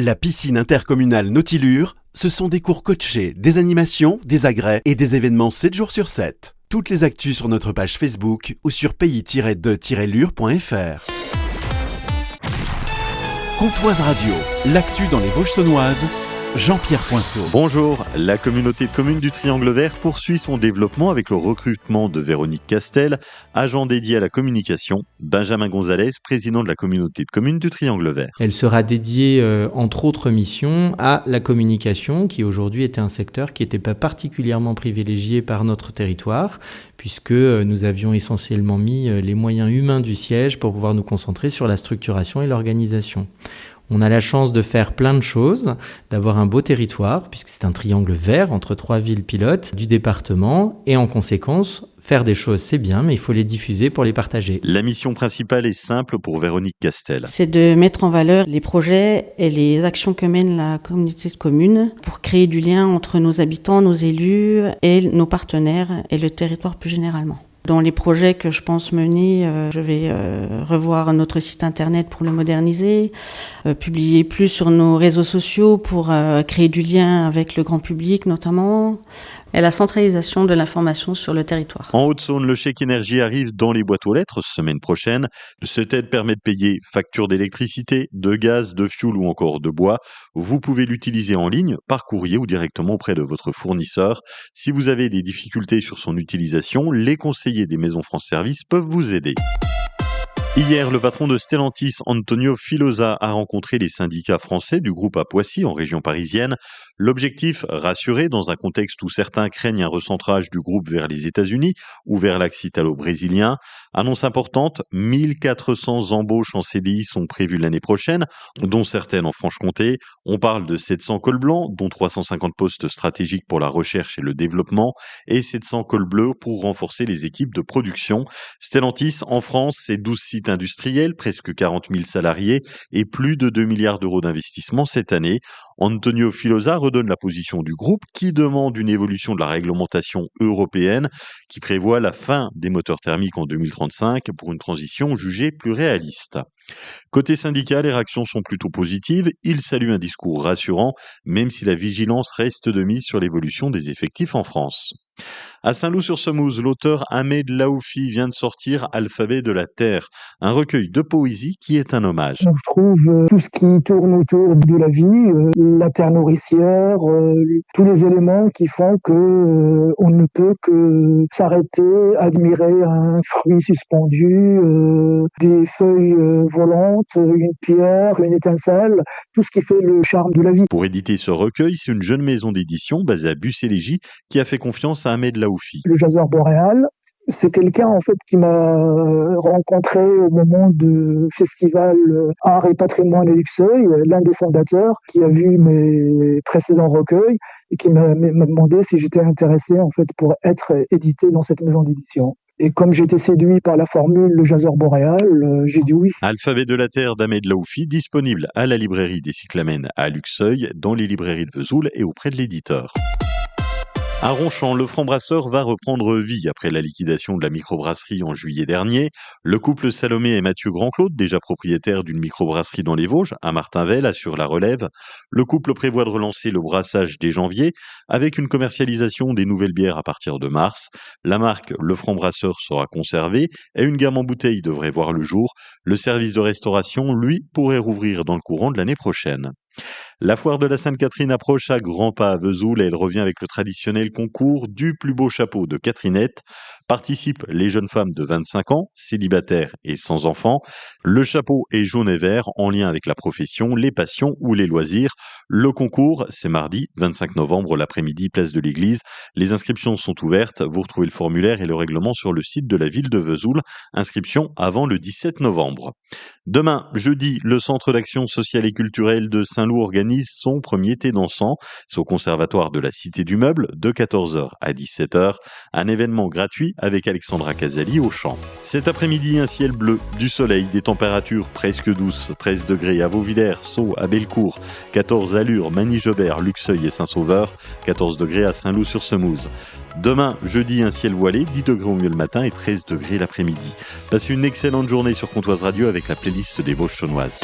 La piscine intercommunale Nautilure, ce sont des cours coachés, des animations, des agrès et des événements 7 jours sur 7. Toutes les actus sur notre page Facebook ou sur pays-de-lure.fr. Comtoise Radio, l'actu dans les Vosges saunoises, Jean-Pierre Poinceau. Bonjour, la communauté de communes du Triangle Vert poursuit son développement avec le recrutement de Véronique Castel, agent dédié à la communication, Benjamin Gonzalez, président de la communauté de communes du Triangle Vert. Elle sera dédiée, entre autres missions, à la communication, qui aujourd'hui était un secteur qui n'était pas particulièrement privilégié par notre territoire, puisque nous avions essentiellement mis les moyens humains du siège pour pouvoir nous concentrer sur la structuration et l'organisation. On a la chance de faire plein de choses, d'avoir un beau territoire, puisque c'est un triangle vert entre 3 villes pilotes du département, et en conséquence, faire des choses c'est bien, mais il faut les diffuser pour les partager. La mission principale est simple pour Véronique Castel. C'est de mettre en valeur les projets et les actions que mène la communauté de communes pour créer du lien entre nos habitants, nos élus et nos partenaires et le territoire plus généralement. Dans les projets que je pense mener, je vais revoir notre site internet pour le moderniser, publier plus sur nos réseaux sociaux pour créer du lien avec le grand public notamment, et la centralisation de l'information sur le territoire. En Haute-Saône, le chèque énergie arrive dans les boîtes aux lettres semaine prochaine. Cette aide permet de payer factures d'électricité, de gaz, de fioul ou encore de bois. Vous pouvez l'utiliser en ligne, par courrier ou directement auprès de votre fournisseur. Si vous avez des difficultés sur son utilisation, les conseillers des maisons France Service peuvent vous aider. Hier, le patron de Stellantis, Antonio Filosa, a rencontré les syndicats français du groupe à Poissy, en région parisienne. L'objectif, rassurer dans un contexte où certains craignent un recentrage du groupe vers les États-Unis ou vers l'axe italo-brésilien. Annonce importante, 1400 embauches en CDI sont prévues l'année prochaine, dont certaines en Franche-Comté. On parle de 700 cols blancs, dont 350 postes stratégiques pour la recherche et le développement, et 700 cols bleus pour renforcer les équipes de production. Stellantis, en France, c'est 12 sites industriels, presque 40 000 salariés et plus de 2 milliards d'euros d'investissement cette année. Antonio Filosa redonne la position du groupe qui demande une évolution de la réglementation européenne qui prévoit la fin des moteurs thermiques en 2035 pour une transition jugée plus réaliste. Côté syndical, les réactions sont plutôt positives. Il salue un discours rassurant, même si la vigilance reste de mise sur l'évolution des effectifs en France. À Saint-Loup-sur-Semouse, l'auteur Ahmed Laoufi vient de sortir Alphabet de la Terre, un recueil de poésie qui est un hommage. On trouve tout ce qui tourne autour de la vie, la terre nourricière, tous les éléments qui font que on ne peut que s'arrêter, admirer un fruit suspendu, des feuilles volantes, une pierre, une étincelle, tout ce qui fait le charme de la vie. Pour éditer ce recueil, c'est une jeune maison d'édition basée à Bucélégie qui a fait confiance à Ahmed Laoufi. Le jazzeur boréal, c'est quelqu'un en fait qui m'a rencontré au moment du festival Art et Patrimoine à Luxeuil, l'un des fondateurs qui a vu mes précédents recueils et qui m'a demandé si j'étais intéressé en fait pour être édité dans cette maison d'édition. Et comme j'étais séduit par la formule Le Jazzeur Boréal, j'ai dit oui. Alphabet de la Terre d'Ahmed Laoufi, disponible à la librairie des Cyclamènes à Luxeuil, dans les librairies de Vesoul et auprès de l'éditeur. À Ronchamp, le franc-brasseur va reprendre vie après la liquidation de la microbrasserie en juillet dernier. Le couple Salomé et Mathieu Grandclaude, déjà propriétaires d'une microbrasserie dans les Vosges, à Martinvel, assure la relève. Le couple prévoit de relancer le brassage dès janvier, avec une commercialisation des nouvelles bières à partir de mars. La marque Le Franc-Brasseur sera conservée et une gamme en bouteilles devrait voir le jour. Le service de restauration, lui, pourrait rouvrir dans le courant de l'année prochaine. La foire de la Sainte-Catherine approche à grands pas à Vesoul et elle revient avec le traditionnel concours du plus beau chapeau de Catherinette. Participent les jeunes femmes de 25 ans, célibataires et sans enfants. Le chapeau est jaune et vert en lien avec la profession, les passions ou les loisirs. Le concours, c'est mardi 25 novembre l'après-midi, place de l'église. Les inscriptions sont ouvertes. Vous retrouvez le formulaire et le règlement sur le site de la ville de Vesoul. Inscription avant le 17 novembre. Demain, jeudi, le Centre d'action sociale et culturelle de Saint-Loup organise son premier thé dansant. C'est au Conservatoire de la Cité du Meuble de 14h à 17h. Un événement gratuit avec Alexandra Casali au chant. Cet après-midi, un ciel bleu, du soleil, des températures presque douces. 13 degrés à Vauvillers, Sceaux, à Bellecour, 14 à Lure, Magny-Jobert, Luxeuil et Saint-Sauveur, 14 degrés à Saint-Loup-sur-Semouse. Demain, jeudi, un ciel voilé, 10 degrés au mieux le matin et 13 degrés l'après-midi. Passez une excellente journée sur Comtoise Radio avec la playlist des Vosges saunoises.